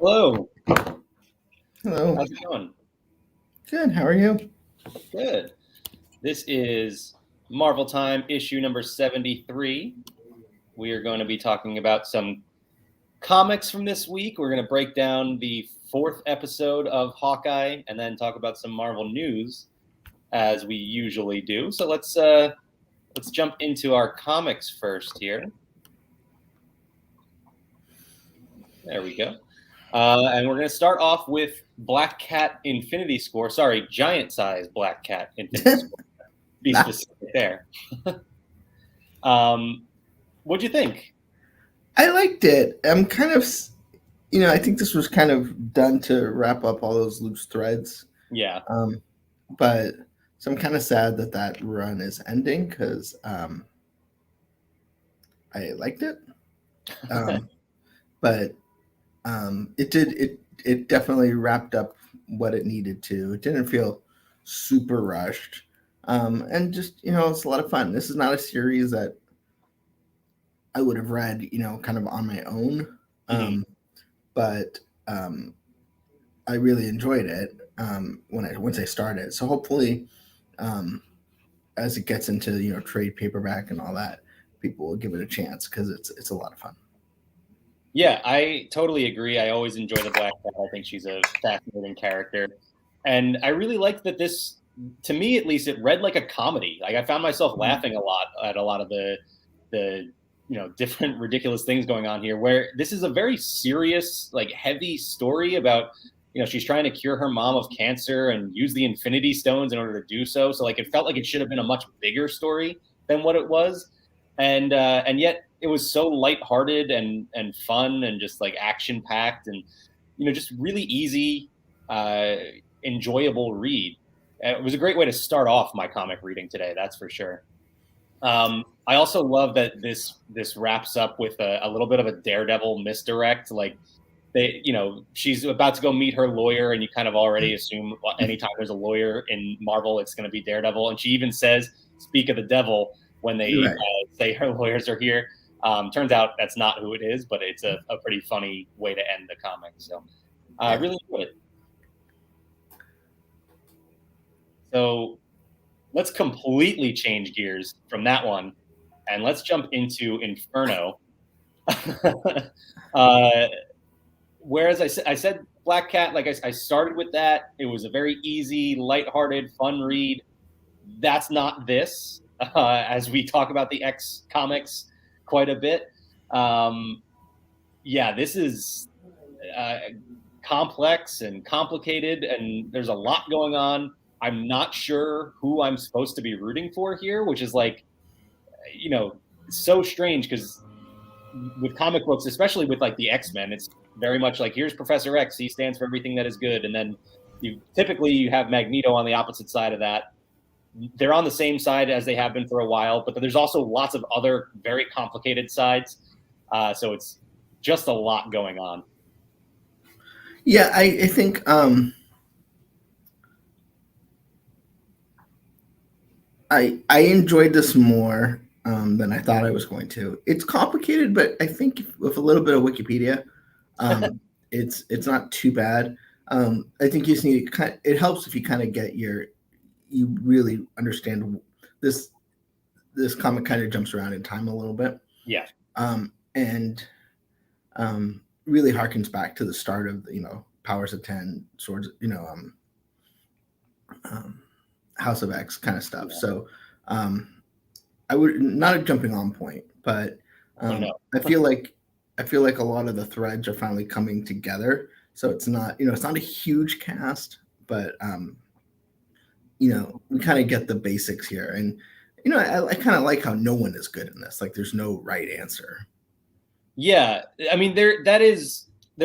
Hello. Hello. How's it going? Good. How are you? Good. This is Marvel Time, issue number 73. We are going to be talking about some comics from this week. We're going to break down the fourth episode of Hawkeye and then talk about some Marvel news as we usually do. So let's jump into our comics first here. There we go. And we're going to start off with Black Cat Infinity Score. Sorry, giant size Black Cat Infinity Score. Be specific there. What'd you think? I liked it. I'm kind of, I think this was kind of done to wrap up all those loose threads. Yeah. But so I'm kind of sad that run is ending because I liked it. But it definitely wrapped up what it needed to. It didn't feel super rushed. And just, it's a lot of fun. This is not a series that I would have read, kind of on my own. But I really enjoyed it once I started. So hopefully, as it gets into trade paperback and all that, people will give it a chance because it's a lot of fun. Yeah, I totally agree. I always enjoy the Black Cat. I think she's a fascinating character, and I really liked that this. To me, at least, it read like a comedy. Like I found myself laughing a lot at a lot of the different ridiculous things going on here, where this is a very serious, like heavy story about, she's trying to cure her mom of cancer and use the Infinity Stones in order to do so. So like, it felt like it should have been a much bigger story than what it was. And yet it was so lighthearted and fun and just like action packed and, just really easy, enjoyable read. It was a great way to start off my comic reading today. That's for sure. I also love that this wraps up with a little bit of a Daredevil misdirect. Like she's about to go meet her lawyer, and you kind of already assume anytime there's a lawyer in Marvel, it's going to be Daredevil. And she even says, "Speak of the devil," when they say her lawyers are here. Turns out that's not who it is, but it's a pretty funny way to end the comic. So I really enjoyed it. So let's completely change gears from that one, and let's jump into Inferno. Whereas I said Black Cat, like I started with that. It was a very easy, lighthearted, fun read. That's not this, as we talk about the X comics quite a bit. This is complex and complicated, and there's a lot going on. I'm not sure who I'm supposed to be rooting for here, which is like, so strange because with comic books, especially with like the X-Men, it's very much like, here's Professor X. He stands for everything that is good. And then you have Magneto on the opposite side of that. They're on the same side as they have been for a while, but there's also lots of other very complicated sides. So it's just a lot going on. Yeah, I think I enjoyed this more than I thought I was going to. It's complicated, but I think with a little bit of Wikipedia, it's not too bad. I think you just need it helps if you kind of get you really understand this. This comic kind of jumps around in time a little bit. Yeah. And really harkens back to the start of Powers of 10, Swords, House of X kind of stuff. Yeah. So I would not a jumping on point, but I feel like a lot of the threads are finally coming together. So it's not a huge cast, but we kind of get the basics here. And I kind of like how no one is good in this. Like there's no right answer. Yeah, I mean there's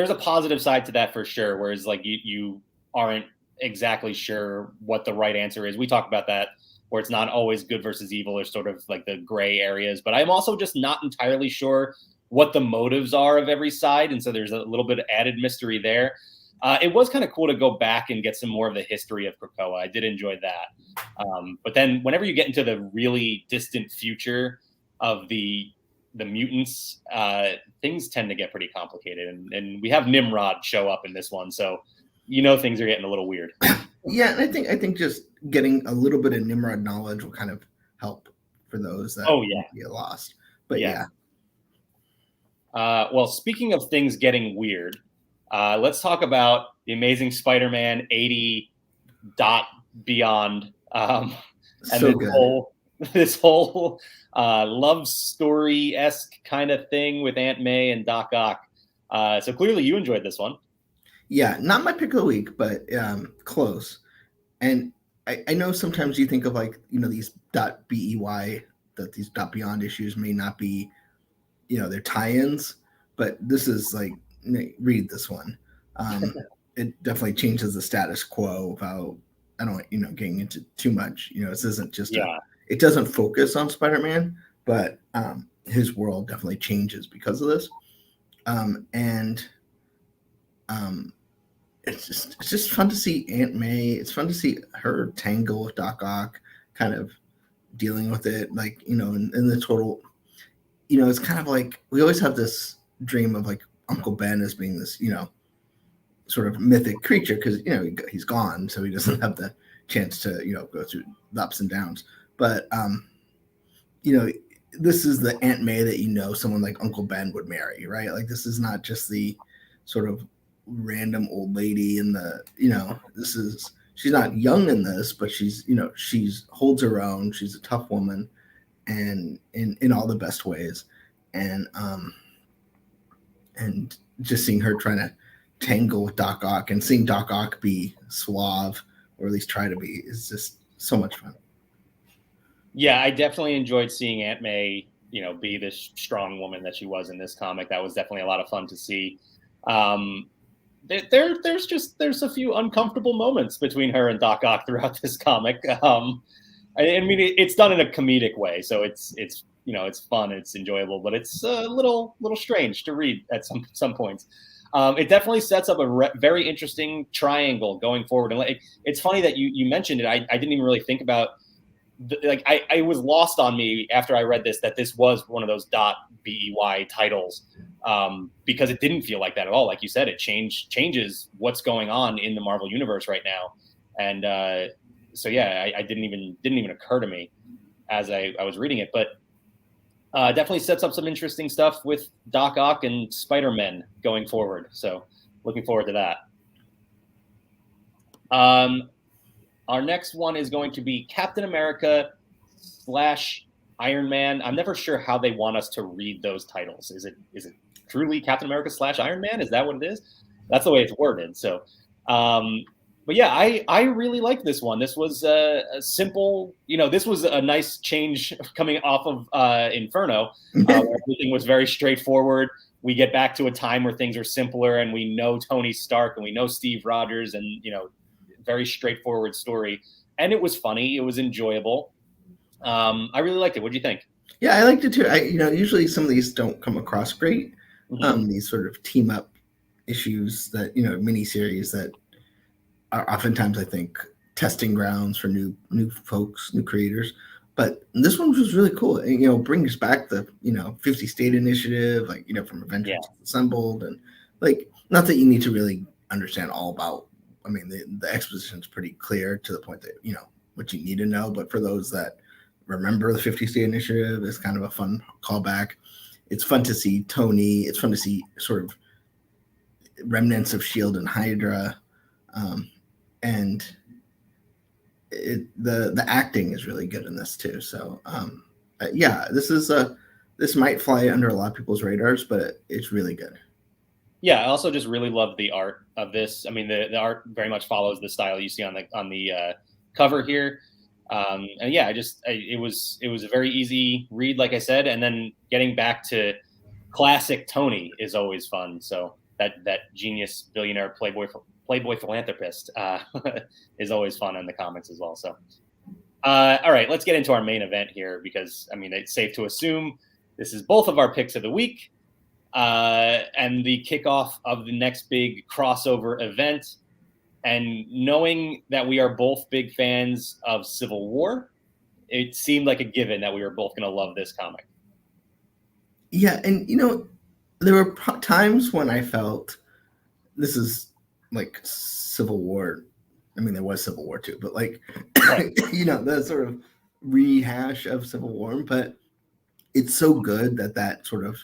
a positive side to that for sure. Whereas like you aren't exactly sure what the right answer is. We talk about that, where it's not always good versus evil or sort of like the gray areas. But I'm also just not entirely sure what the motives are of every side. And so there's a little bit of added mystery there. It was kind of cool to go back and get some more of the history of Krakoa. I did enjoy that. But then whenever you get into the really distant future of the the mutants, things tend to get pretty complicated, and we have Nimrod show up in this one, so things are getting a little weird. Yeah, and I think just getting a little bit of Nimrod knowledge will kind of help for those that get lost. But yeah. Well, speaking of things getting weird, let's talk about the Amazing Spider-Man 80 dot beyond, and this whole love story-esque kind of thing with Aunt May and Doc Ock. So clearly you enjoyed this one. Yeah, not my pick of the week, but close. And I know sometimes you think of like, these .BEY, that these .beyond issues may not be, they're tie-ins, but this is like, read this one. It definitely changes the status quo about, I don't want, getting into too much, this isn't just, it doesn't focus on Spider-Man, but his world definitely changes because of this. It's just fun to see Aunt May. It's fun to see her tangle with Doc Ock, kind of dealing with it, like, in the total, it's kind of like we always have this dream of like Uncle Ben as being this, sort of mythic creature because, he's gone, so he doesn't have the chance to, go through the ups and downs. But, this is the Aunt May that, someone like Uncle Ben would marry, right? Like, this is not just the sort of random old lady in the, she's not young in this, but she's holds her own. She's a tough woman, and in all the best ways. And just seeing her trying to tangle with Doc Ock and seeing Doc Ock be suave, or at least try to be, is just so much fun. Yeah, I definitely enjoyed seeing Aunt May, be this strong woman that she was in this comic. That was definitely a lot of fun to see. There's a few uncomfortable moments between her and Doc Ock throughout this comic. I mean, it's done in a comedic way, so it's fun, it's enjoyable, but it's a little strange to read at some points. It definitely sets up a very interesting triangle going forward, and it's funny that you mentioned it. I didn't even really think about. I was lost on me after I read this that this was one of those .BEY titles, because it didn't feel like that at all. Like you said, it changes what's going on in the Marvel universe right now, and so yeah, I didn't even occur to me as I was reading it, but definitely sets up some interesting stuff with Doc Ock and Spider-Man going forward. So looking forward to that. Our next one is going to be Captain America / Iron Man. I'm never sure how they want us to read those titles. Is it truly Captain America / Iron Man? Is that what it is? That's the way it's worded. So, but yeah, I really like this one. This was a simple, this was a nice change coming off of Inferno, where everything was very straightforward. We get back to a time where things are simpler, and we know Tony Stark and we know Steve Rogers, and very straightforward story, and it was funny. It was enjoyable. I really liked it. What do you think? Yeah, I liked it too. Usually some of these don't come across great. These sort of team up issues that miniseries that are oftentimes, I think, testing grounds for new folks, new creators. But this one was really cool. It brings back the 50 State Initiative, from Avengers Assembled, and not that you need to really understand all about. I mean, the exposition is pretty clear to the point that, what you need to know. But for those that remember the 50 State Initiative, it's kind of a fun callback. It's fun to see Tony. It's fun to see sort of remnants of S.H.I.E.L.D. and Hydra. And the acting is really good in this too. So, this might fly under a lot of people's radars, but it's really good. Yeah, I also just really love the art of this. I mean, the art very much follows the style you see on the cover here, and yeah, it was a very easy read, like I said, and then getting back to classic Tony is always fun. So that genius billionaire playboy philanthropist is always fun in the comics as well. So, all right, let's get into our main event here, because I mean, it's safe to assume this is both of our picks of the week. And the kickoff of the next big crossover event. And knowing that we are both big fans of Civil War, it seemed like a given that we were both going to love this comic. Yeah, and there were times when I felt this is like Civil War. I mean, there was Civil War too, but like Right. the sort of rehash of Civil War. But it's so good that sort of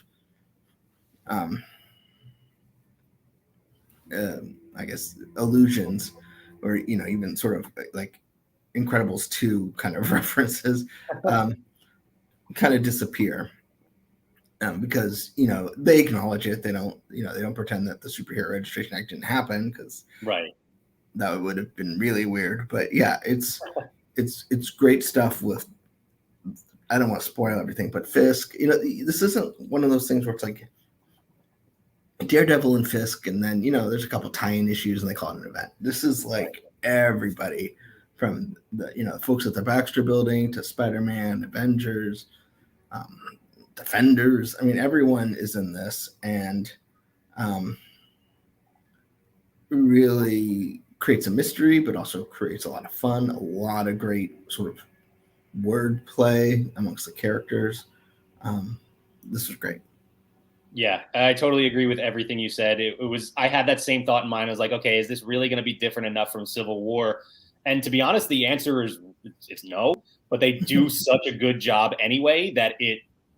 um, I guess illusions, or even sort of like Incredibles 2 kind of references, um, kind of disappear. Because they acknowledge it. They don't pretend that the Superhero Registration Act didn't happen, because Right. that would have been really weird. But yeah, it's great stuff with. I don't want to spoil everything, but Fisk. This isn't one of those things where it's like Daredevil and Fisk, and then there's a couple tie-in issues, and they call it an event. This is like everybody, from the folks at the Baxter Building to Spider-Man, Avengers, um, Defenders. I mean, everyone is in this, and um, really creates a mystery, but also creates a lot of fun, a lot of great sort of word play amongst the characters. This was great. Yeah, I totally agree with everything you said. It was, I had that same thought in mind. I was like, okay, is this really going to be different enough from Civil War? And to be honest, the answer is it's no. But they do such a good job anyway that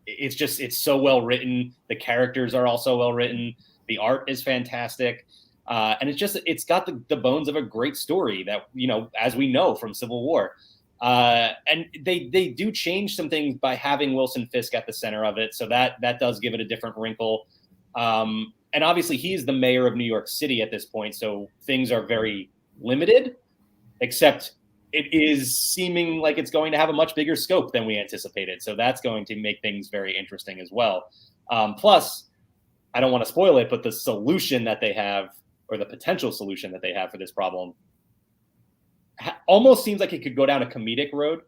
it's so well written. The characters are also well written. The art is fantastic, and it's got the bones of a great story that as we know from Civil War. And they do change some things by having Wilson Fisk at the center of it, so that does give it a different wrinkle. And obviously, he's the mayor of New York City at this point, so things are very limited. Except it is seeming like it's going to have a much bigger scope than we anticipated, so that's going to make things very interesting as well. Plus, I don't want to spoil it, but the solution that they have, or the potential solution that they have for this problem, almost seems like it could go down a comedic road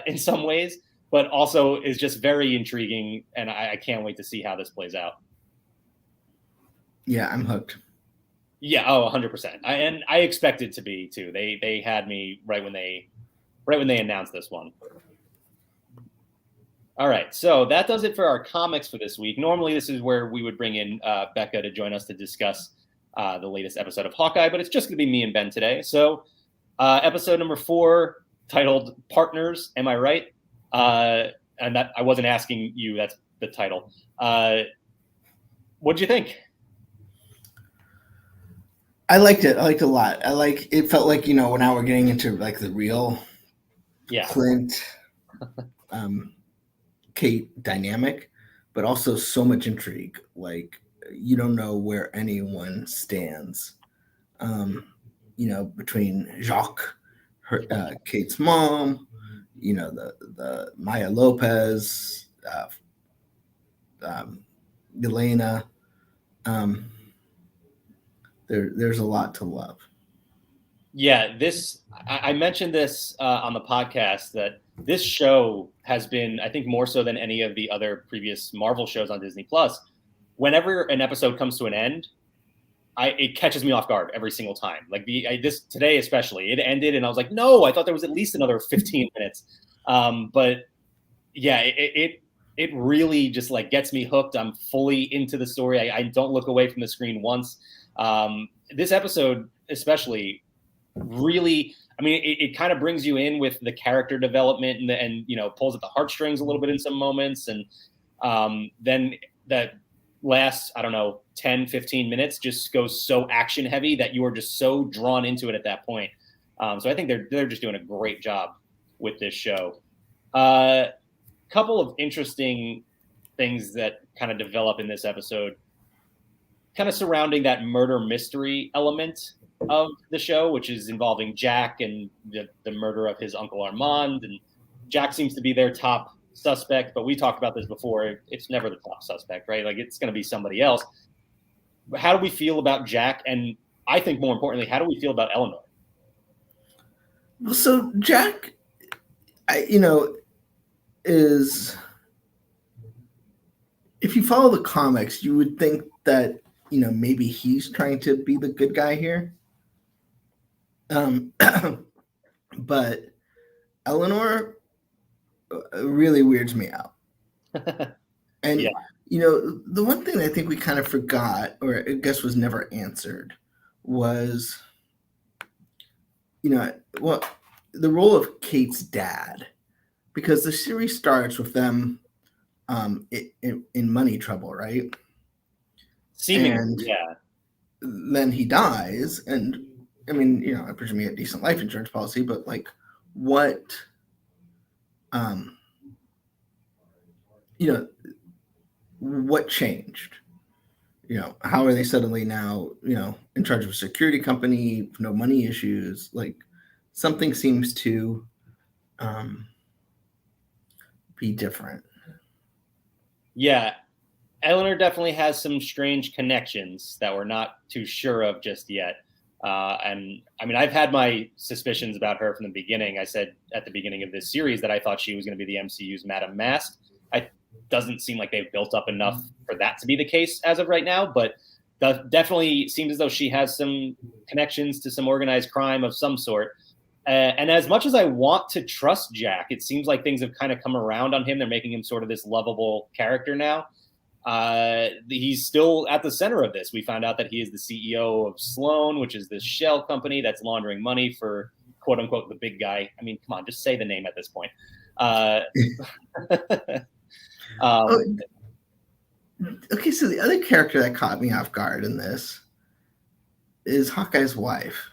in some ways, but also is just very intriguing, and I can't wait to see how this plays out. Yeah, I'm hooked. Yeah, 100%. And I expect it to be too. They had me right when they announced this one. All right, so that does it for our comics for this week. Normally, this is where we would bring in Bekah to join us to discuss the latest episode of Hawkeye, but it's just going to be me and Ben today. So episode number 4, titled Partners, am I right? And that I wasn't asking you, that's the title. What'd you think? I liked it. I liked it a lot. It felt like, now we're getting into like the real Clint, Kate dynamic, but also so much intrigue. Like, you don't know where anyone stands. Between Jacques, Kate's mom, the Maya Lopez, Elena. There's a lot to love. Yeah, I mentioned this on the podcast, that this show has been, I think, more so than any of the other previous Marvel shows on Disney Plus. Whenever an episode comes to an end, it catches me off guard every single time. Like this today, especially, it ended, and I was like, no, I thought there was at least another 15 minutes. But yeah, it really just like gets me hooked. I'm fully into the story. I don't look away from the screen once. This episode, especially, really, I mean, it kind of brings you in with the character development and pulls at the heartstrings a little bit in some moments, and then that last, I don't know, 10, 15 minutes just goes so action heavy that you are just so drawn into it at that point. So I think they're just doing a great job with this show. Couple of interesting things that kind of develop in this episode, kind of surrounding that murder mystery element of the show, which is involving Jack and the murder of his uncle Armand. And Jack seems to be their top suspect, but we talked about this before. It's never the top suspect, right? Like, it's going to be somebody else. But how do we feel about Jack? And I think more importantly, how do we feel about Eleanor? Well, so Jack, is, if you follow the comics, you would think that maybe he's trying to be the good guy here. But Eleanor really weirds me out. And The one thing I think we kind of forgot, or I guess was never answered, was, well, the role of Kate's dad, because the series starts with them in money trouble, right? Seemingly, And yeah. then he dies, and I mean, I presume he had a decent life insurance policy, but like, what, um, what changed? How are they suddenly now, in charge of a security company, no money issues? Like, something seems to be different. Yeah, Eleanor definitely has some strange connections that we're not too sure of just yet. And I mean, I've had my suspicions about her from the beginning. I said at the beginning of this series that I thought she was going to be the MCU's Madame Mask. It doesn't seem like they've built up enough for that to be the case as of right now, but definitely seems as though she has some connections to some organized crime of some sort. And as much as I want to trust Jack, it seems like things have kind of come around on him. They're making him sort of this lovable character now. He's still at the center of this. We found out that he is the CEO of Sloan, which is this shell company that's laundering money for quote unquote the big guy. I mean, come on, just say the name at this point. Okay, so the other character that caught me off guard in this is Hawkeye's wife.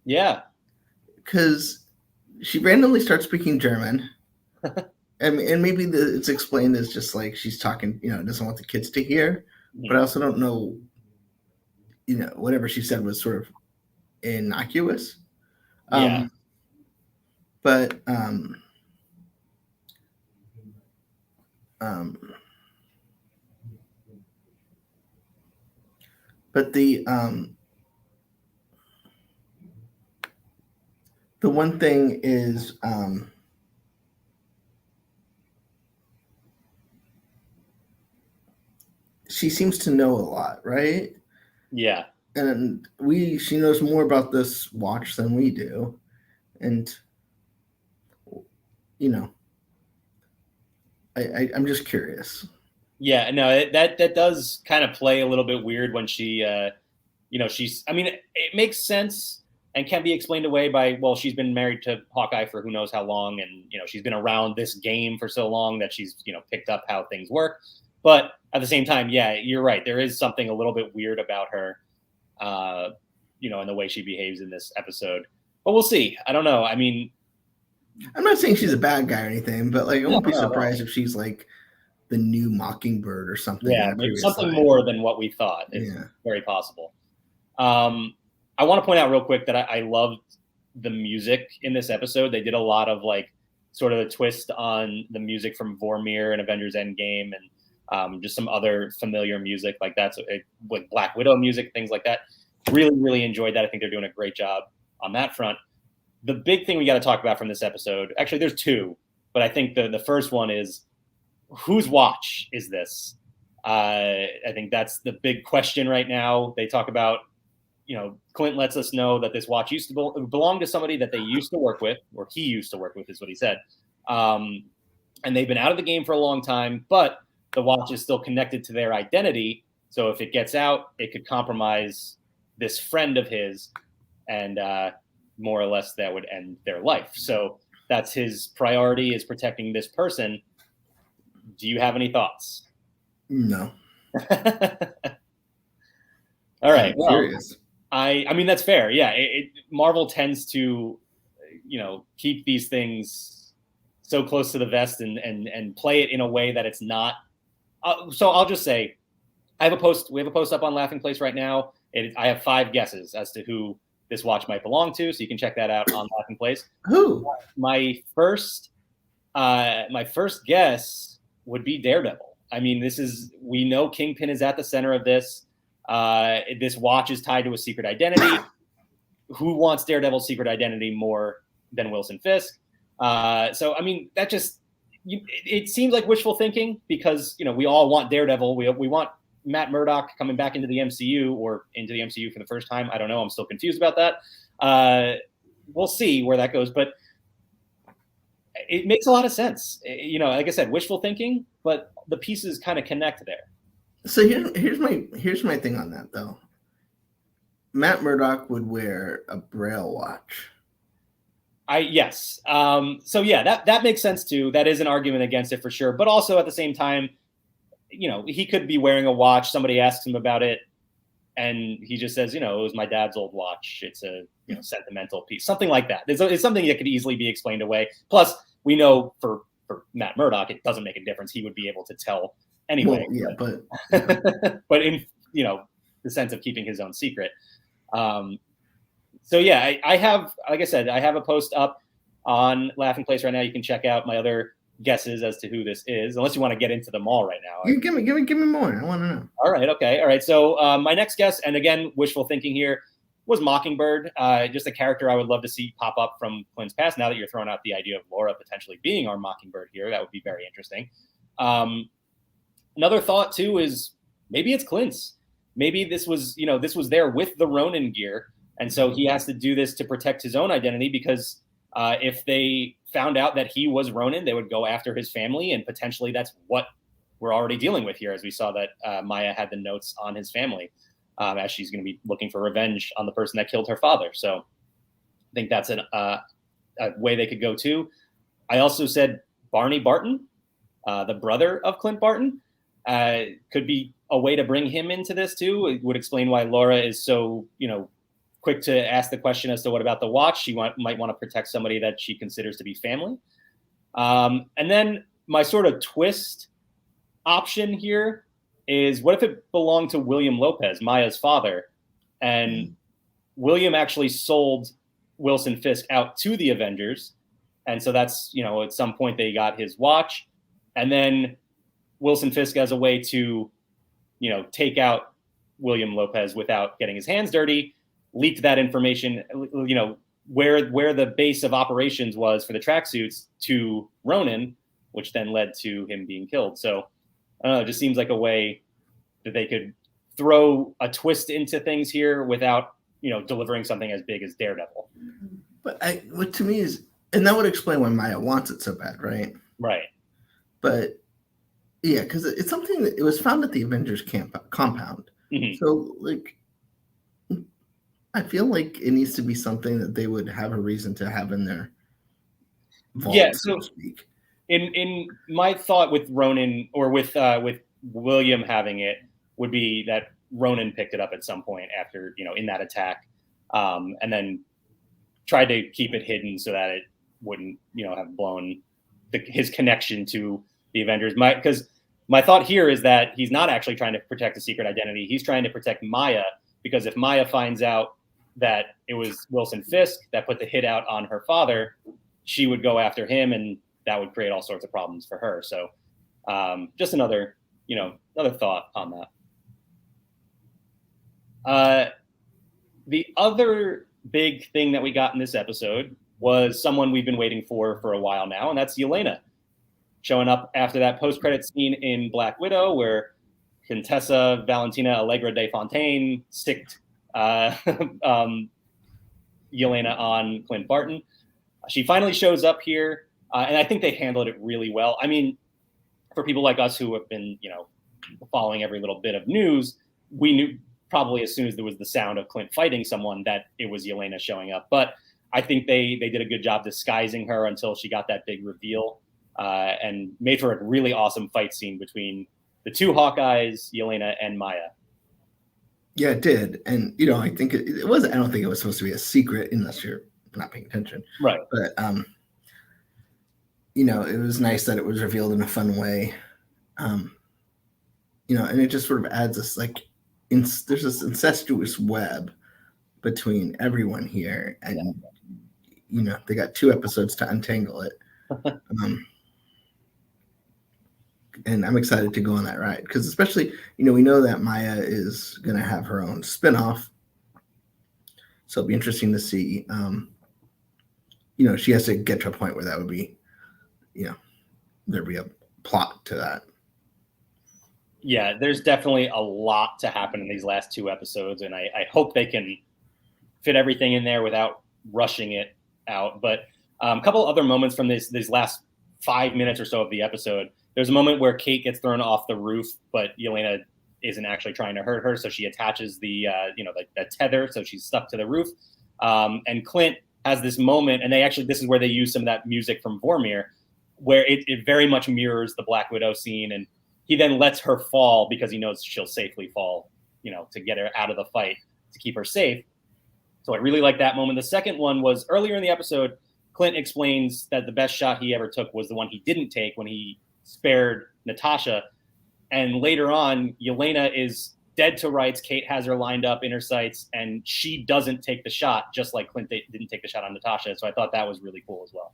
Yeah. Because she randomly starts speaking German. And maybe it's explained as just like she's talking, doesn't want the kids to hear. Mm-hmm. But I also don't know, whatever she said was sort of innocuous. Yeah. But the one thing is she seems to know a lot, right? Yeah. And she knows more about this watch than we do. And, I'm just curious. Yeah, no, that does kind of play a little bit weird when she, she's, I mean, it makes sense and can be explained away by, well, she's been married to Hawkeye for who knows how long. And, she's been around this game for so long that she's, picked up how things work. But at the same time, yeah, you're right. There is something a little bit weird about her, in the way she behaves in this episode. But we'll see. I don't know. I mean, I'm not saying she's a bad guy or anything, but like, I won't be surprised if she's like the new Mockingbird or something. Yeah, maybe something more than what we thought. It's very possible. I want to point out real quick that I loved the music in this episode. They did a lot of like sort of a twist on the music from Vormir and Avengers Endgame and just some other familiar music like that. So with Black Widow music, things like that. Really, really enjoyed that. I think they're doing a great job on that front. The big thing we got to talk about from this episode, actually there's two, but I think the first one is whose watch is this? I think that's the big question right now. They talk about, Clint lets us know that this watch used to belong to somebody that they used to work with, or he used to work with is what he said. And they've been out of the game for a long time, but the watch is still connected to their identity. So if it gets out, it could compromise this friend of his, and more or less that would end their life. So that's his priority, is protecting this person. Do you have any thoughts? No. All right. I'm curious. I mean, that's fair. Yeah. Marvel tends to, keep these things so close to the vest and play it in a way that it's not. So I'll just say, we have a post up on Laughing Place right now. I have 5 guesses as to who this watch might belong to. So you can check that out on Laughing Place. Who? My first guess would be Daredevil. I mean, we know Kingpin is at the center of this. This watch is tied to a secret identity. Who wants Daredevil's secret identity more than Wilson Fisk? So, I mean, that just, it seems like wishful thinking because, we all want Daredevil. We want Matt Murdock coming back into the MCU or into the MCU for the first time. I don't know. I'm still confused about that. We'll see where that goes. But it makes a lot of sense. You know, like I said, wishful thinking, but the pieces kind of connect there. So here's my thing on that though. Matt Murdock would wear a Braille watch. Yes. So yeah, that makes sense too. That is an argument against it for sure. But also at the same time, you know, he could be wearing a watch. Somebody asks him about it, and he just says, you know, it was my dad's old watch. It's a sentimental piece, something like that. It's something that could easily be explained away. Plus, we know for Matt Murdock, it doesn't make a difference. He would be able to tell anyway. Well, but but in the sense of keeping his own secret. So yeah, I have, like I said, I have a post up on Laughing Place right now. You can check out my other guesses as to who this is, unless you want to get into them all right now. Give me more. I want to know. All right. Okay. All right. So my next guess, and again, wishful thinking here, was Mockingbird. Just a character I would love to see pop up from Clint's past. Now that you're throwing out the idea of Laura potentially being our Mockingbird here, that would be very interesting. Another thought too is maybe it's Clint's. Maybe this was there with the Ronin gear. And so he has to do this to protect his own identity, because if they found out that he was Ronin, they would go after his family. And potentially that's what we're already dealing with here, as we saw that Maya had the notes on his family, as she's going to be looking for revenge on the person that killed her father. So I think that's a way they could go too. I also said Barney Barton, the brother of Clint Barton, could be a way to bring him into this too. It would explain why Laura is so, quick to ask the question as to what about the watch. She might want to protect somebody that she considers to be family. And then my sort of twist option here is, what if it belonged to William Lopez, Maya's father, and William actually sold Wilson Fisk out to the Avengers. And so that's, at some point they got his watch, and then Wilson Fisk, as a way to, take out William Lopez without getting his hands dirty, leaked that information, where the base of operations was for the tracksuits to Ronin, which then led to him being killed. So I don't know, it just seems like a way that they could throw a twist into things here without, delivering something as big as Daredevil. But what to me is, and that would explain why Maya wants it so bad, right? Right. But yeah, because it's something that it was found at the Avengers compound. Mm-hmm. So I feel like it needs to be something that they would have a reason to have in their vault, so to speak. In my thought with Ronin, or with William having it, would be that Ronin picked it up at some point after, in that attack, and then tried to keep it hidden so that it wouldn't, have blown his connection to the Avengers. Because my thought here is that he's not actually trying to protect a secret identity. He's trying to protect Maya, because if Maya finds out that it was Wilson Fisk that put the hit out on her father, she would go after him, and that would create all sorts of problems for her. So just another thought on that. The other big thing that we got in this episode was someone we've been waiting for a while now, and that's Yelena, showing up after that post-credit scene in Black Widow, where Contessa Valentina Allegra de Fontaine sicked Yelena on Clint Barton. She finally shows up here, and I think they handled it really well. I mean, for people like us who have been, following every little bit of news, we knew probably as soon as there was the sound of Clint fighting someone that it was Yelena showing up. But I think they did a good job disguising her until she got that big reveal, and made for a really awesome fight scene between the two Hawkeyes, Yelena and Maya. Yeah, it did. And, I think it was, I don't think it was supposed to be a secret unless you're not paying attention. Right. But, it was nice that it was revealed in a fun way. And it just sort of adds this, there's this incestuous web between everyone here. And, they got 2 episodes to untangle it. And I'm excited to go on that ride, because especially, we know that Maya is going to have her own spinoff. So it'll be interesting to see, she has to get to a point where that would be, there'd be a plot to that. Yeah, there's definitely a lot to happen in these last 2 episodes, and I hope they can fit everything in there without rushing it out. But A couple other moments from these last 5 minutes or so of the episode. There's a moment where Kate gets thrown off the roof, but Yelena isn't actually trying to hurt her, so she attaches the the tether, so she's stuck to the roof. And Clint has this moment, and this is where they use some of that music from Vormir, where it very much mirrors the Black Widow scene, and he then lets her fall because he knows she'll safely fall, to get her out of the fight, to keep her safe. So I really like that moment. The second one was earlier in the episode. Clint explains that the best shot he ever took was the one he didn't take when he spared Natasha. And later on, Yelena is dead to rights. Kate has her lined up in her sights, and she doesn't take the shot, just like Clint didn't take the shot on Natasha. So I thought that was really cool as well.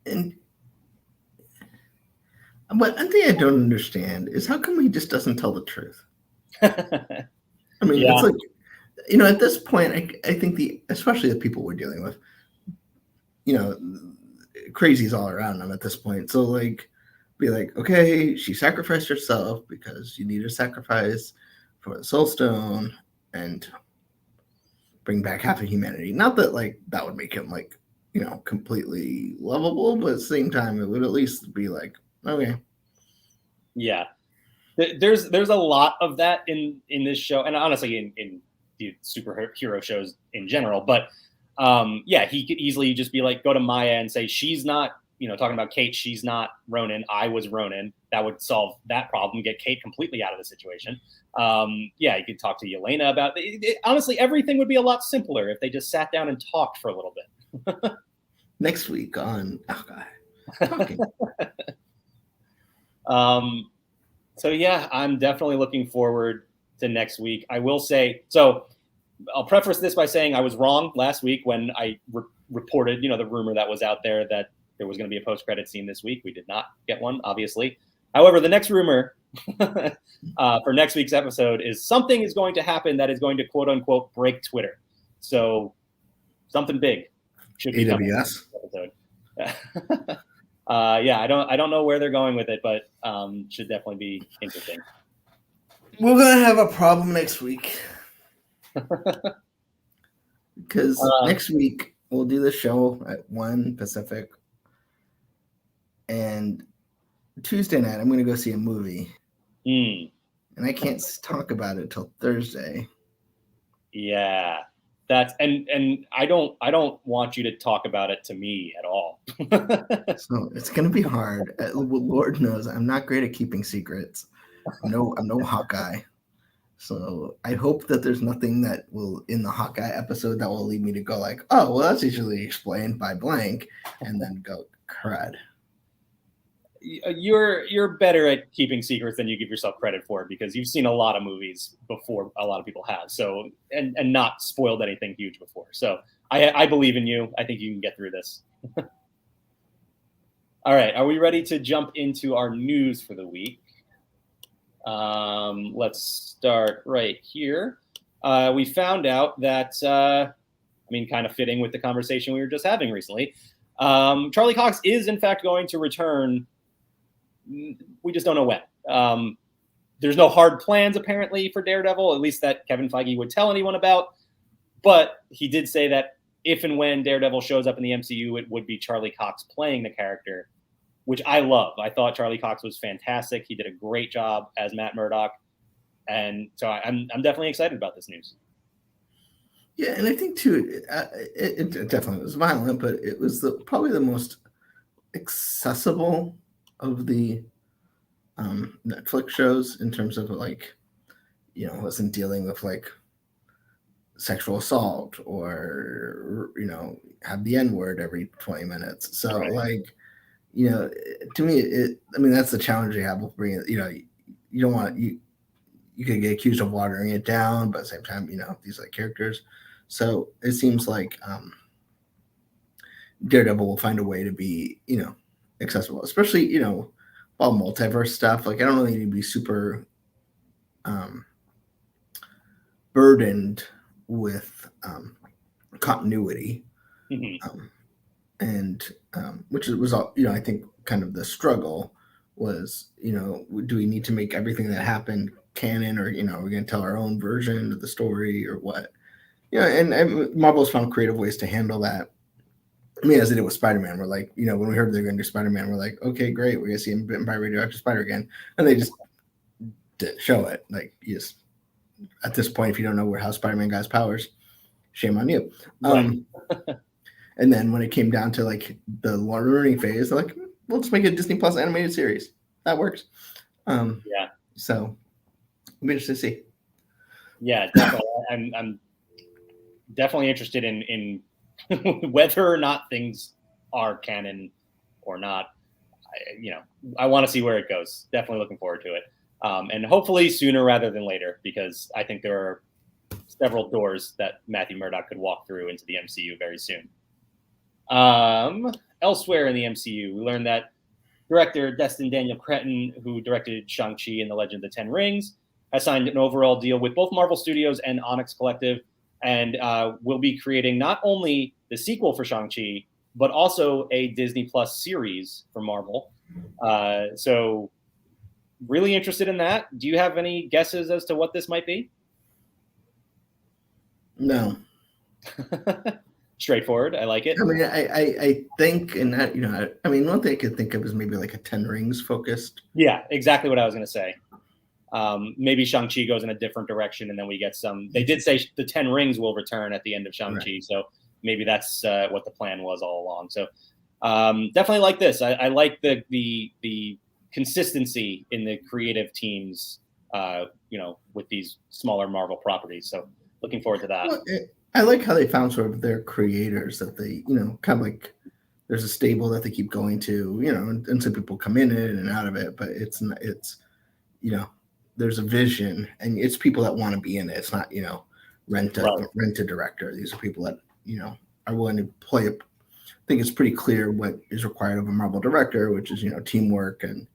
And one thing I don't understand is how come he just doesn't tell the truth? I mean, It's like, at this point, I think especially the people we're dealing with, crazies all around them at this point. So like, be like, okay, she sacrificed herself because you need to sacrifice for the Soul Stone and bring back half of humanity. Not that like that would make him like, completely lovable, but at the same time, it would at least be like, okay. Yeah. There's a lot of that in this show, and honestly in the superhero shows in general, but he could easily just be like, go to Maya and say, she's not, talking about Kate, she's not Ronin, I was Ronin. That would solve that problem, get Kate completely out of the situation. You could talk to Yelena about it. Honestly, everything would be a lot simpler if they just sat down and talked for a little bit. Next week on Hawkeye. So yeah, I'm definitely looking forward to next week. I will say, so I'll preface this by saying I was wrong last week when I reported, the rumor that was out there that there was going to be a post-credit scene this week. We did not get one, obviously. However, the next rumor for next week's episode is something is going to happen that is going to quote unquote break Twitter. So something big should be AWS episode. I don't know where they're going with it, but should definitely be interesting. We're gonna have a problem next week because next week we'll do the show at 1 Pacific, and Tuesday night I'm gonna go see a movie, and I can't talk about it till Thursday. Yeah. That's and I don't want you to talk about it to me at all. So it's gonna be hard. Lord knows I'm not great at keeping secrets. I'm no Hawkeye. So I hope that there's nothing that will in the Hawkeye episode that will lead me to go like, oh well, that's usually explained by blank, and then go crud. You're better at keeping secrets than you give yourself credit for, because you've seen a lot of movies before a lot of people have. So and not spoiled anything huge before. So I believe in you. I think you can get through this. All right, are we ready to jump into our news for the week? Let's start right here. We found out that kind of fitting with the conversation we were just having recently, Charlie Cox is in fact going to return. We just don't know when. There's no hard plans apparently for Daredevil, at least that Kevin Feige would tell anyone about. But he did say that if and when Daredevil shows up in the MCU, it would be Charlie Cox playing the character, which I love. I thought Charlie Cox was fantastic. He did a great job as Matt Murdock. And so I'm definitely excited about this news. Yeah, and I think too, it definitely was violent, but it was probably the most accessible of the Netflix shows in terms of like, wasn't dealing with like sexual assault or have the N-word every 20 minutes. So right. Like, to me, that's the challenge you have with bringing it. You don't want you could get accused of watering it down, but at the same time, these like characters. So it seems like Daredevil will find a way to be, accessible, especially, all multiverse stuff. Like, I don't really need to be super burdened with continuity. Mm-hmm. And which was, I think kind of the struggle was, do we need to make everything that happened canon, or, we're going to tell our own version of the story or what? And Marvel's found creative ways to handle that. I mean, as they did with Spider-Man, we're like, when we heard they're going to do Spider-Man, we're like, okay, great, we're going to see him bitten by radioactive spider again, and they just didn't show it. Like, at this point, if you don't know how Spider-Man got his powers, shame on you. Right. And then when it came down to like the learning phase, they're like, we'll just make a Disney Plus animated series. That works. Yeah. So I'm interested to see. Yeah, definitely. I'm definitely interested in whether or not things are canon or not. I want to see where it goes. Definitely looking forward to it. And hopefully sooner rather than later, because I think there are several doors that Matthew Murdock could walk through into the MCU very soon. Elsewhere in the MCU, we learned that director Destin Daniel Cretton, who directed Shang-Chi and the Legend of the Ten Rings, has signed an overall deal with both Marvel Studios and Onyx Collective, and will be creating not only the sequel for Shang-Chi, but also a Disney Plus series for Marvel. So really interested in that. Do you have any guesses as to what this might be? No. Straightforward. I like it. I mean, I think, and that, one thing I could think of is maybe like a Ten Rings focused. Yeah, exactly what I was going to say. Maybe Shang-Chi goes in a different direction, and then we get some. They did say the 10 Rings will return at the end of Shang-Chi, right. So maybe that's what the plan was all along. So definitely like this. I like the consistency in the creative teams, with these smaller Marvel properties. So looking forward to that. Well, I like how they found sort of their creators that they, kind of like there's a stable that they keep going to, and some people come in it and out of it, but it's there's a vision and it's people that want to be in it. It's not, rent a director. These are people that, are willing to play. I think it's pretty clear what is required of a Marvel director, which is, teamwork and,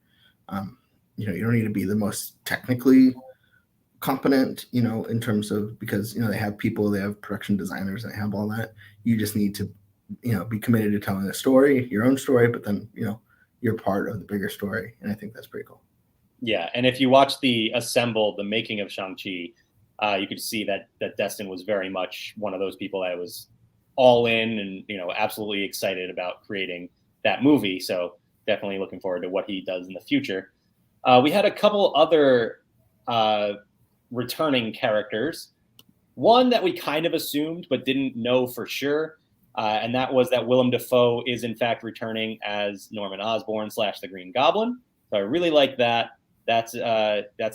you don't need to be the most technically competent, in terms of, because, they have people, they have production designers, they have all that. You just need to, be committed to telling a story, your own story, but then, you're part of the bigger story. And I think that's pretty cool. Yeah. And if you watch the making of Shang-Chi, you could see that Destin was very much one of those people that was all in and, absolutely excited about creating that movie. So definitely looking forward to what he does in the future. We had a couple other returning characters. One that we kind of assumed but didn't know for sure, and that was that Willem Dafoe is in fact returning as Norman Osborn / the Green Goblin. So I really like that. That's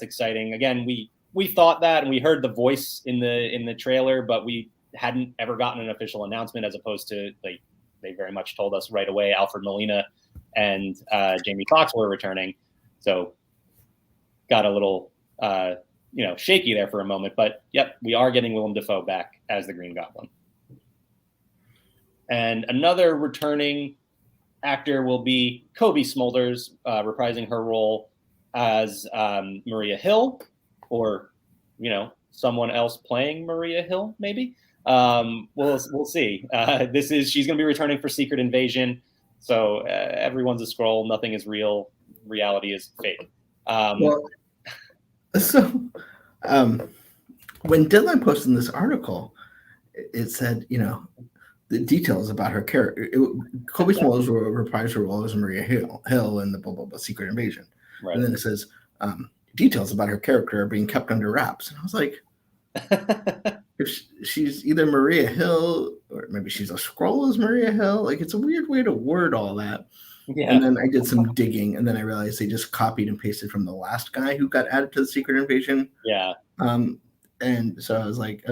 exciting. Again, we thought that, and we heard the voice in the trailer, but we hadn't ever gotten an official announcement, as opposed to they very much told us right away Alfred Molina and Jamie Foxx were returning. So got a little shaky there for a moment, but yep, we are getting Willem Dafoe back as the Green Goblin. And another returning actor will be Kobe Smulders, reprising her role as Maria Hill, or someone else playing Maria Hill, maybe. We'll see. She's going to be returning for Secret Invasion. So everyone's a Skrull. Nothing is real. Reality is fake. When Deadline posted this article, it said, the details about her character. Kobe Smulders will reprise her role as Maria Hill in the blah, blah, blah, Secret Invasion. Right. And then it says, details about her character are being kept under wraps. And I was like, if she's either Maria Hill or maybe she's a Skrull as Maria Hill. Like, it's a weird way to word all that. Yeah. And then I did some digging, and then I realized they just copied and pasted from the last guy who got added to the Secret Invasion. Yeah. And so I was like,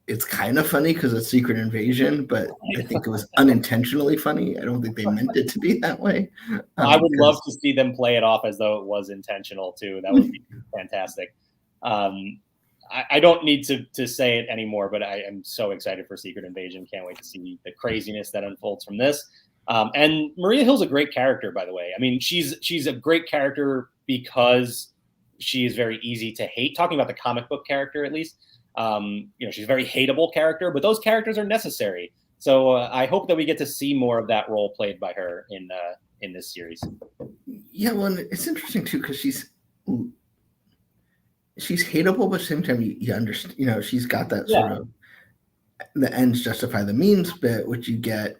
it's kind of funny because it's Secret Invasion, but I think it was unintentionally funny. I don't think they meant it to be that way. I would love to see them play it off as though it was intentional too. That would be fantastic. I don't need to say it anymore, but I am so excited for Secret Invasion. Can't wait to see the craziness that unfolds from this. And Maria Hill's a great character, by the way. I mean, she's a great character because she is very easy to hate. Talking about the comic book character, at least. She's a very hateable character, but those characters are necessary. So I hope that we get to see more of that role played by her in this series. Yeah, well, it's interesting too because she's hateable, but at the same time you understand. She's got that sort of the ends justify the means bit, which you get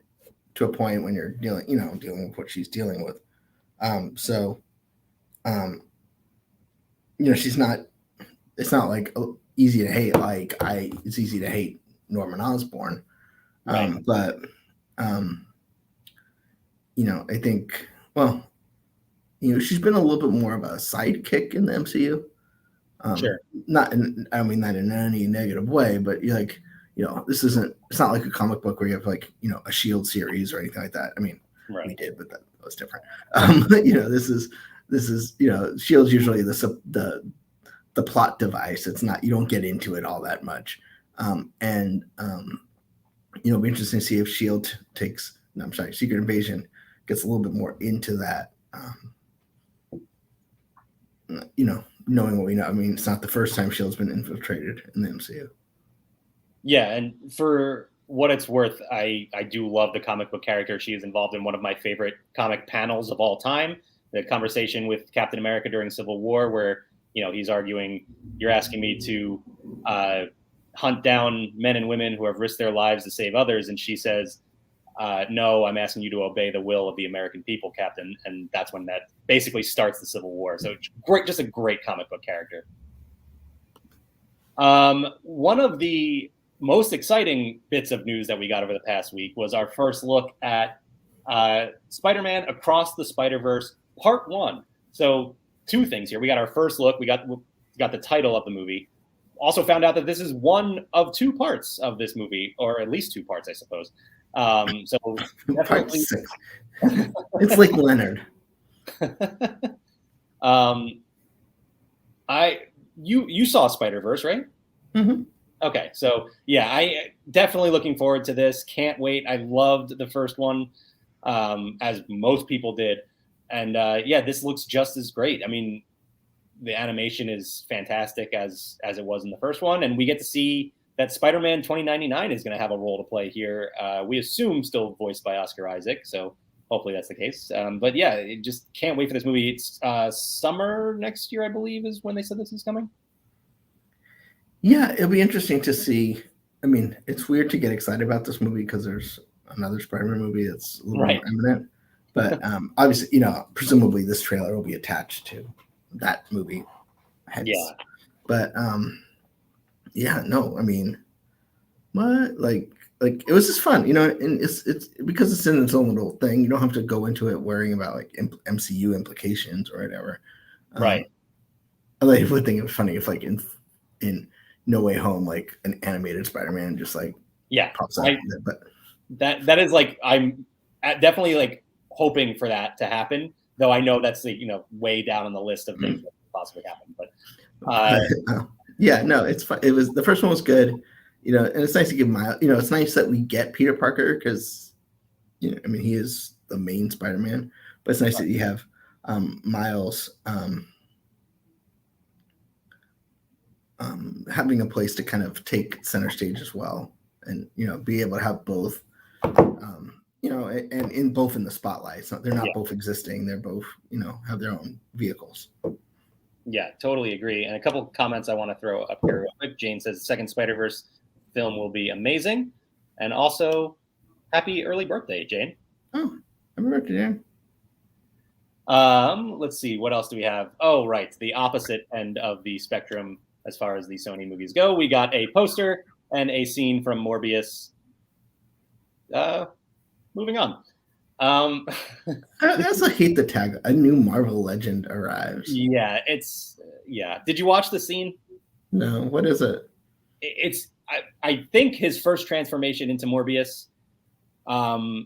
to a point when you're dealing with what she's dealing with. So, she's not. It's not like easy to hate. Like it's easy to hate Norman Osborn. Right. But I think, well, she's been a little bit more of a sidekick in the MCU. Sure. I mean that in any negative way, but this isn't. It's not like a comic book where you have like a Shield series or anything like that. I mean, right. We did, but that was different. This is Shield's usually the plot device. It's not, you don't get into it all that much. It'll be interesting to see if Shield Secret Invasion gets a little bit more into that. Knowing what we know. I mean, it's not the first time Shield's been infiltrated in the MCU. Yeah, and for what it's worth, I do love the comic book character. She is involved in one of my favorite comic panels of all time. The conversation with Captain America during Civil War, where he's arguing, you're asking me to hunt down men and women who have risked their lives to save others, and she says, no, I'm asking you to obey the will of the American people, Captain. And that's when that basically starts the Civil War. So great, just a great comic book character. One of the most exciting bits of news that we got over the past week was our first look at Spider-Man Across the Spider-Verse Part 1. So two things here. We got our first look. We got the title of the movie. Also found out that this is one of two parts of this movie, or at least two parts, I suppose. So Part 6. It's like Leonard. You saw Spider-Verse, right? Mm-hmm. Okay, so yeah, I definitely looking forward to this. Can't wait. I loved the first one, as most people did, and this looks just as great. I mean, the animation is fantastic as it was in the first one, and we get to see that Spider-Man 2099 is going to have a role to play here. We assume still voiced by Oscar Isaac, so hopefully that's the case. But yeah, just can't wait for this movie. It's summer next year, I believe, is when they said this is coming. Yeah, it'll be interesting to see. I mean, it's weird to get excited about this movie because there's another Spider-Man movie that's a little more imminent. But obviously, presumably this trailer will be attached to that movie. Yeah. But yeah, no, I mean, what? Like it was just fun, and it's because it's in its own little thing. You don't have to go into it worrying about like MCU implications or whatever. Right. I would think it was funny if like in No Way Home, like an animated Spider-Man just like pops out. But that is like, I'm definitely like hoping for that to happen, though I know that's way down on the list of things that could possibly happen. But yeah, no, it's fun. It was, the first one was good, and it's nice to give Miles. It's nice that we get Peter Parker because, I mean, he is the main Spider-Man, but it's nice that you have Miles having a place to kind of take center stage as well, and be able to have both, and in both in the spotlight. So they're not both existing; they're both have their own vehicles. Yeah, totally agree. And a couple of comments I want to throw up here real quick. Jane says the second Spider-Verse film will be amazing, and also happy early birthday, Jane. Oh, happy birthday, Jane. Let's see, what else do we have? Oh, right, the opposite end of the spectrum as far as the Sony movies go. We got a poster and a scene from Morbius. Moving on. I also hate the tag. A new Marvel legend arrives. Yeah, Did you watch the scene? No. What is it? It's I think his first transformation into Morbius. I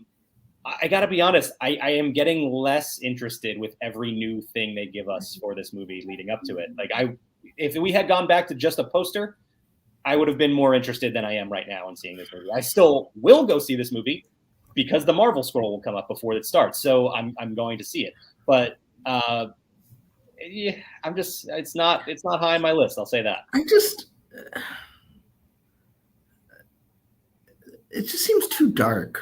gotta be honest. I am getting less interested with every new thing they give us for this movie leading up to it. Like if we had gone back to just a poster, I would have been more interested than I am right now in seeing this movie. I still will go see this movie because the Marvel scroll will come up before it starts. So I'm going to see it. But yeah, it's not high on my list. I'll say that. It just seems too dark.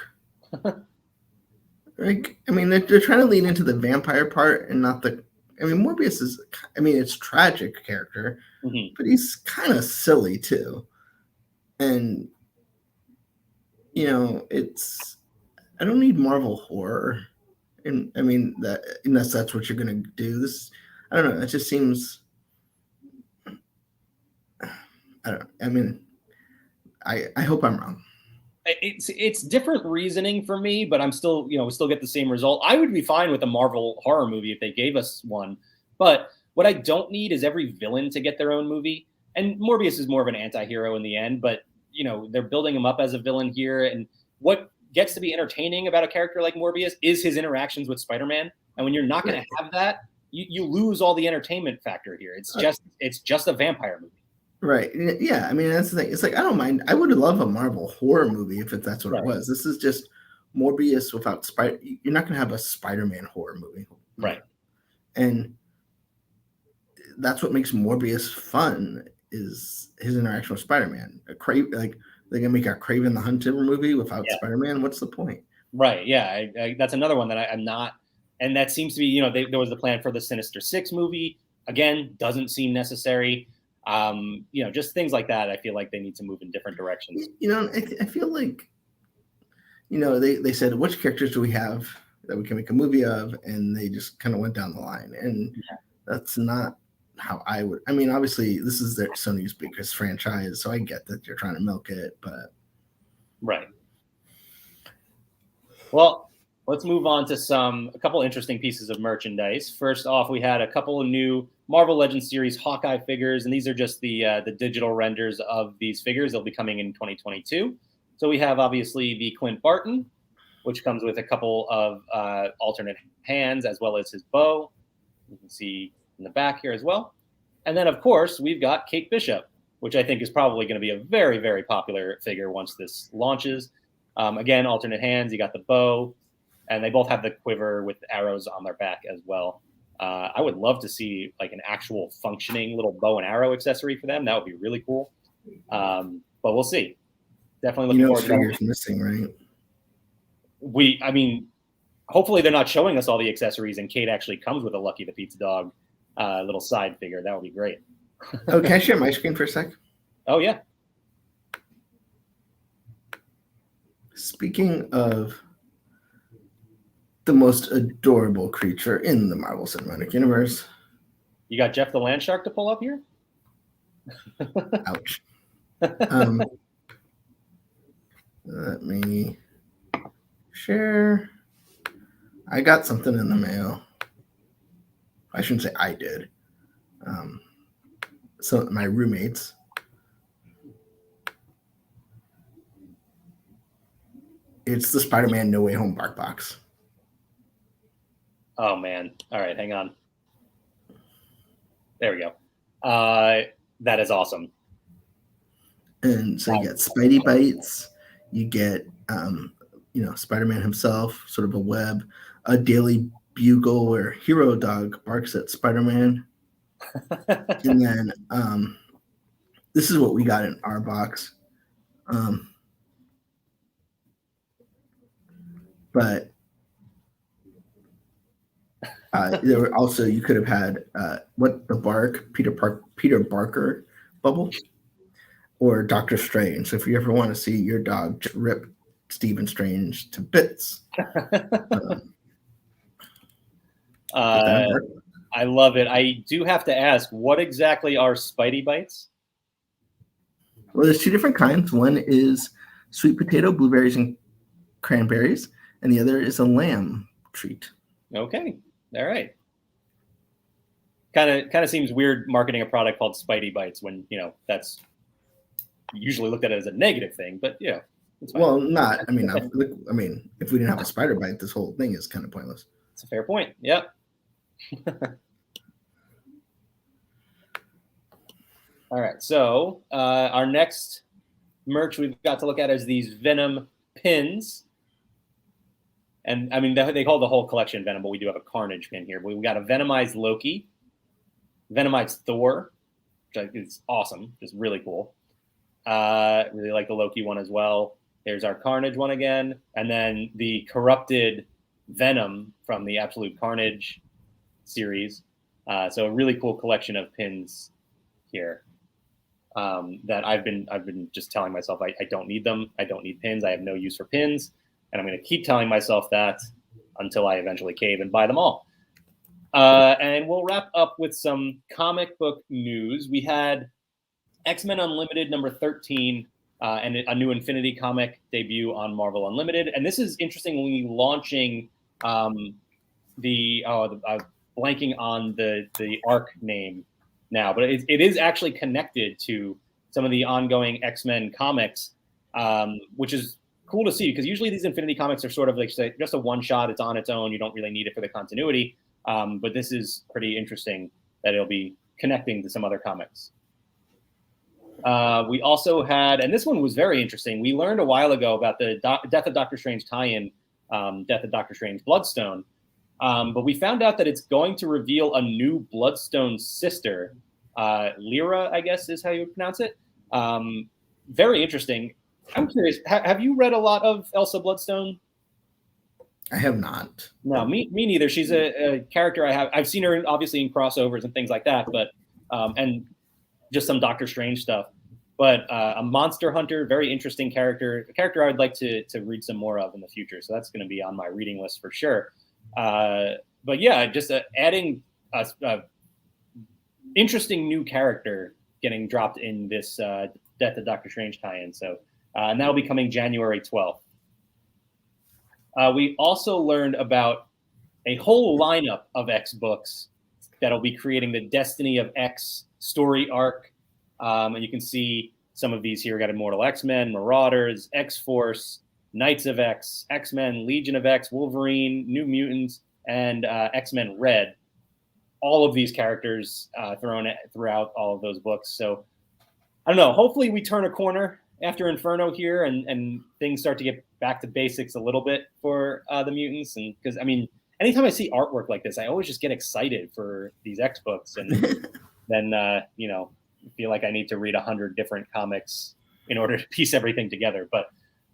Like, I mean, they're trying to lean into the vampire part and not the. I mean, Morbius is. I mean, it's tragic character, but he's kind of silly too. And it's I don't need Marvel horror, and I mean that unless that's what you're gonna do. This I don't know. It just seems I don't. I mean, I hope I'm wrong. It's different reasoning for me, but I'm still, we still get the same result. I would be fine with a Marvel horror movie if they gave us one. But what I don't need is every villain to get their own movie. And Morbius is more of an anti-hero in the end, but they're building him up as a villain here. And what gets to be entertaining about a character like Morbius is his interactions with Spider-Man. And when you're not going to have that, you lose all the entertainment factor here. It's just a vampire movie. Right. Yeah. I mean, that's the thing. It's like I don't mind. I would love a Marvel horror movie if that's what it was. This is just Morbius without Spider. You're not going to have a Spider-Man horror movie, right? And that's what makes Morbius fun is his interaction with Spider-Man. Like they're gonna make a Kraven the Hunter movie without Spider-Man. What's the point? Right. Yeah. That's another one that I'm not. And that seems to be, there was the plan for the Sinister Six movie. Again, doesn't seem necessary. Just things like that. I feel like they need to move in different directions. I feel like, they said, which characters do we have that we can make a movie of? And they just kind of went down the line. And that's not how I would. I mean, obviously, this is their Sony's biggest franchise, so I get that you're trying to milk it, but. Right. Well, let's move on to a couple interesting pieces of merchandise. First off, we had a couple of new Marvel Legends series Hawkeye figures, and these are just the digital renders of these figures. They'll be coming in 2022. So we have obviously the Clint Barton, which comes with a couple of alternate hands as well as his bow. You can see in the back here as well. And then, of course, we've got Kate Bishop, which I think is probably going to be a very, very popular figure once this launches. Again, alternate hands. You got the bow, and they both have the quiver with arrows on their back as well. I would love to see like an actual functioning little bow and arrow accessory for them. That would be really cool. But we'll see. Definitely looking forward to that. Figure's missing, right? Hopefully they're not showing us all the accessories, and Kate actually comes with a Lucky the Pizza Dog little side figure. That would be great. Oh, can I share my screen for a sec? Oh, yeah. Speaking of the most adorable creature in the Marvel Cinematic Universe. You got Jeff the Land Shark to pull up here? Ouch. Let me share. I got something in the mail. I shouldn't say I did. So my roommates. It's the Spider-Man No Way Home Bark Box. Oh, man. All right, hang on. There we go. That is awesome. And so you get Spidey bites. You get, Spider-Man himself, sort of a web, a daily bugle where Hero Dog barks at Spider-Man. And then this is what we got in our box. But there were also, you could have had Peter Barker bubble, or Doctor Strange. So if you ever want to see your dog just rip Stephen Strange to bits. I love it. I do have to ask, what exactly are Spidey bites? Well, there's two different kinds. One is sweet potato, blueberries, and cranberries, and the other is a lamb treat. Okay. All right. Kind of seems weird marketing a product called Spidey Bites when, that's usually looked at as a negative thing, but yeah. Well, not. I mean, if we didn't have a spider bite, this whole thing is kind of pointless. It's a fair point. Yeah. All right. So our next merch we've got to look at is these Venom pins. And I mean, they call the whole collection Venom, but we do have a Carnage pin here. We've got a Venomized Loki, Venomized Thor, which is awesome, just really cool. Really like the Loki one as well. There's our Carnage one again, and then the corrupted Venom from the Absolute Carnage series. So a really cool collection of pins here. that I've been just telling myself I don't need them. I don't need pins. I have no use for pins, and I'm going to keep telling myself that until I eventually cave and buy them all. And we'll wrap up with some comic book news. We had X-Men Unlimited number 13 and a new Infinity comic debut on Marvel Unlimited. And this is interestingly launching blanking on the arc name now, but it is actually connected to some of the ongoing X-Men comics, which is cool to see, because usually these Infinity comics are sort of like just a one-shot. It's on its own. You don't really need it for the continuity. But this is pretty interesting that it'll be connecting to some other comics. We also had, and this one was very interesting, we learned a while ago about the Death of Doctor Strange tie-in, Death of Doctor Strange Bloodstone. But we found out that it's going to reveal a new Bloodstone sister. Lyra, I guess is how you would pronounce it. Very interesting. I'm curious, have you read a lot of Elsa Bloodstone? I have not. No, me neither. She's a character I've seen her obviously in crossovers and things like that, but and just some Doctor Strange stuff. But a monster hunter, very interesting character, a character I would like to read some more of in the future. So that's going to be on my reading list for sure. But yeah, just adding a interesting new character getting dropped in this Death of Doctor Strange tie-in. So and that'll be coming January 12th. We also learned about a whole lineup of X books that'll be creating the Destiny of X story arc. And you can see some of these here. We got Immortal X-Men, Marauders, X-Force, Knights of X, X-Men, Legion of X, Wolverine, New Mutants, and X-Men Red. All of these characters thrown throughout all of those books. So I don't know. Hopefully we turn a corner after Inferno here and things start to get back to basics a little bit for the mutants. And because, I mean, anytime I see artwork like this, I always just get excited for these X books. And then, feel like I need to read 100 different comics in order to piece everything together. But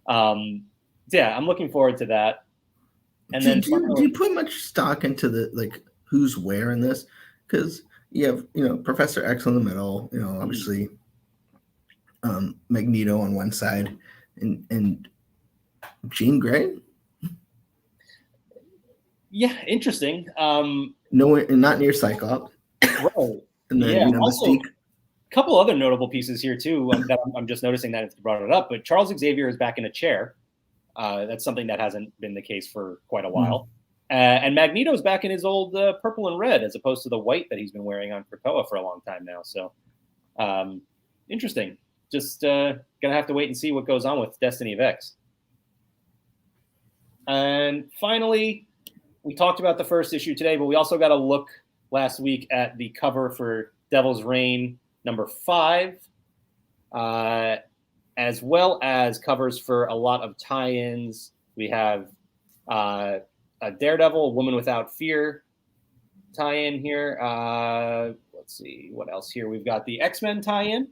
yeah, I'm looking forward to that. And do you put much stock into the who's where in this? Because you have Professor X in the middle, obviously Magneto on one side, and Jean Grey. Yeah, interesting. Nowhere, not near Cyclops. Right. And then also, Mystique. A couple other notable pieces here too that I'm just noticing that it's brought it up. But Charles Xavier is back in a chair. That's something that hasn't been the case for quite a while. And Magneto's back in his old purple and red as opposed to the white that he's been wearing on Krakoa for a long time now. So interesting. Just gonna have to wait and see what goes on with Destiny of X. And finally, we talked about the first issue today, but we also got a look last week at the cover for Devil's Reign number 5, as well as covers for a lot of tie-ins. We have a Daredevil, A Woman Without Fear tie-in here. Let's see what else here. We've got the X-Men tie-in,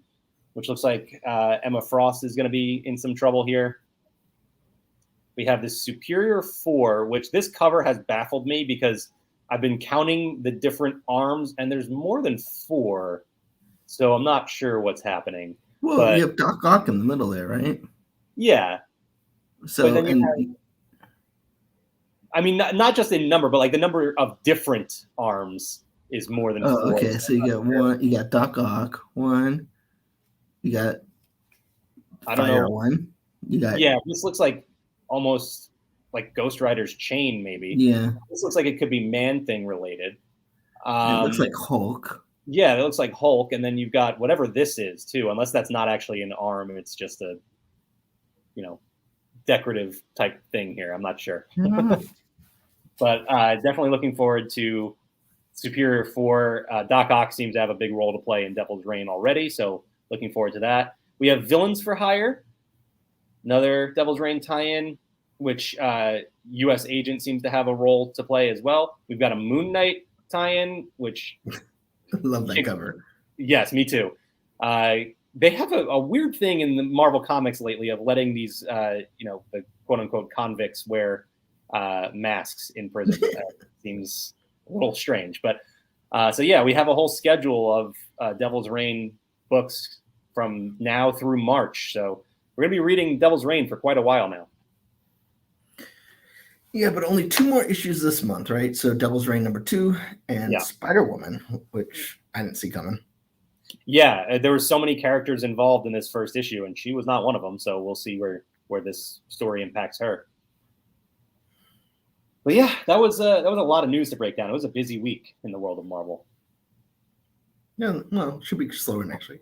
which looks like Emma Frost is going to be in some trouble here. We have this Superior 4, which this cover has baffled me because I've been counting the different arms, and there's more than 4. So I'm not sure what's happening. Well, you have Doc Ock in the middle there, right? Yeah. So, I mean, not just in number, but like the number of different arms is more than 4. Okay, so you got one. You got Doc Ock 1. You got Fire 1. You got This looks like almost like Ghost Rider's chain, maybe. Yeah. This looks like it could be Man-Thing related. It looks like Hulk. Yeah, it looks like Hulk, and then you've got whatever this is too, unless that's not actually an arm, it's just a, decorative type thing here. I'm not sure. But definitely looking forward to Superior 4. Doc Ock seems to have a big role to play in Devil's Reign already, so looking forward to that. We have Villains for Hire, another Devil's Reign tie-in, which U.S. Agent seems to have a role to play as well. We've got a Moon Knight tie-in, which... I love that cover. Yes, me too. They have a weird thing in the Marvel Comics lately of letting these, the quote-unquote convicts wear masks in prison. Seems a little strange. But so, yeah, we have a whole schedule of Devil's Reign books from now through March. So we're going to be reading Devil's Reign for quite a while now. Yeah, but only 2 more issues this month, right? So Devil's Reign #2 and Spider-Woman, which I didn't see coming. Yeah, there were so many characters involved in this first issue, and she was not one of them. So we'll see where this story impacts her. But yeah, that was a lot of news to break down. It was a busy week in the world of Marvel. Yeah, well, should be slower next week.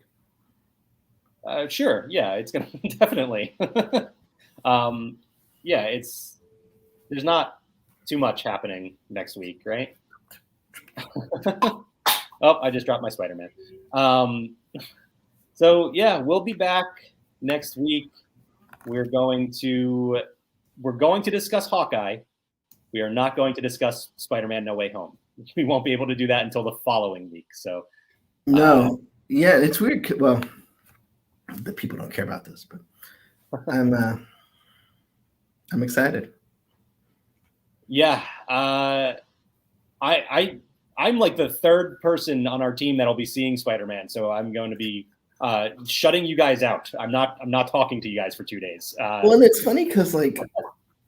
Sure, yeah, it's gonna definitely. Yeah, there's not too much happening next week, right? Oh, I just dropped my Spider-Man. So yeah, we'll be back next week. We're going to discuss Hawkeye. We are not going to discuss Spider-Man No Way Home. We won't be able to do that until the following week. So no, yeah, it's weird. Well, the people don't care about this, but I'm excited. Yeah, I'm like the third person on our team that'll be seeing Spider-Man, so I'm going to be shutting you guys out. I'm not talking to you guys for 2 days. Well, and it's funny because, like,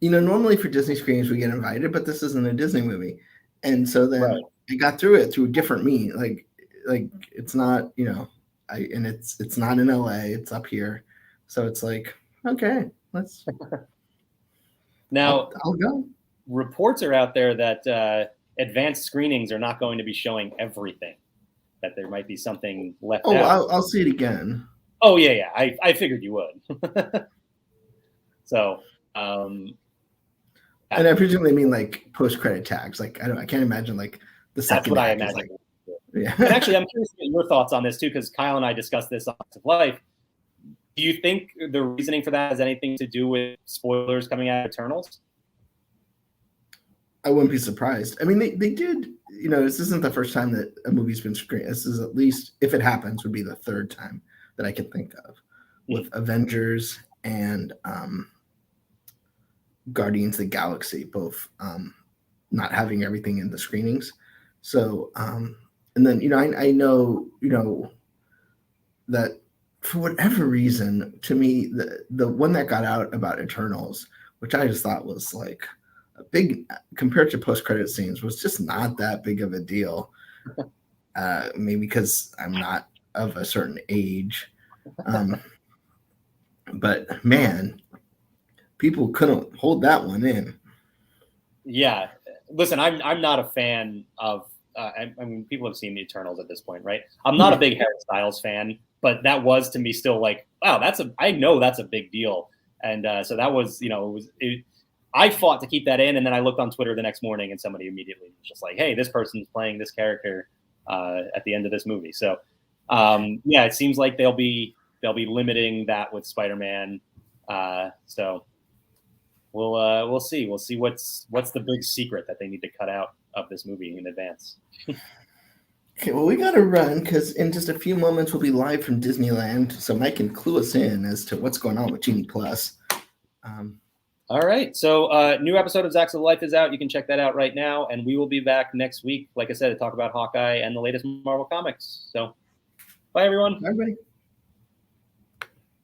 normally for Disney screenings we get invited, but this isn't a Disney movie, and so then I got through it through a different means. Like it's not, and it's not in LA, it's up here, so it's like, okay, let's. Now I'll go. Reports are out there that advanced screenings are not going to be showing everything. That there might be something left out. Oh, I'll see it again. Oh yeah. I figured you would. So. And I presume they mean like post-credit tags. Like I can't imagine like the second. That's what I imagine. Like, yeah. And actually, I'm curious to get your thoughts on this too, because Kyle and I discussed this on Active Life. Do you think the reasoning for that has anything to do with spoilers coming out of Eternals? I wouldn't be surprised. I mean, they did. This isn't the first time that a movie's been screened. This is, at least, if it happens, would be the third time that I can think of, with Avengers and Guardians of the Galaxy, both not having everything in the screenings. So, and then I know that for whatever reason, to me, the one that got out about Eternals, which I just thought was like a big, compared to post-credit scenes, was just not that big of a deal. Maybe because I'm not of a certain age, but man, people couldn't hold that one in. Yeah, listen, I'm not a fan of. I mean, people have seen the Eternals at this point, right? I'm not a big Harry Styles fan, but that was to me still like, wow, I know that's a big deal, and so that was, I fought to keep that in, and then I looked on Twitter the next morning, and somebody immediately was just like, hey, this person's playing this character at the end of this movie. So yeah, it seems like they'll be limiting that with Spider-Man. So we'll see. We'll see what's the big secret that they need to cut out of this movie in advance. Okay, well, we got to run because in just a few moments we'll be live from Disneyland. So Mike can clue us in as to what's going on with Genie Plus. All right. So new episode of Zacks of Life is out. You can check that out right now. And we will be back next week, like I said, to talk about Hawkeye and the latest Marvel comics. So bye, everyone. Bye, everybody.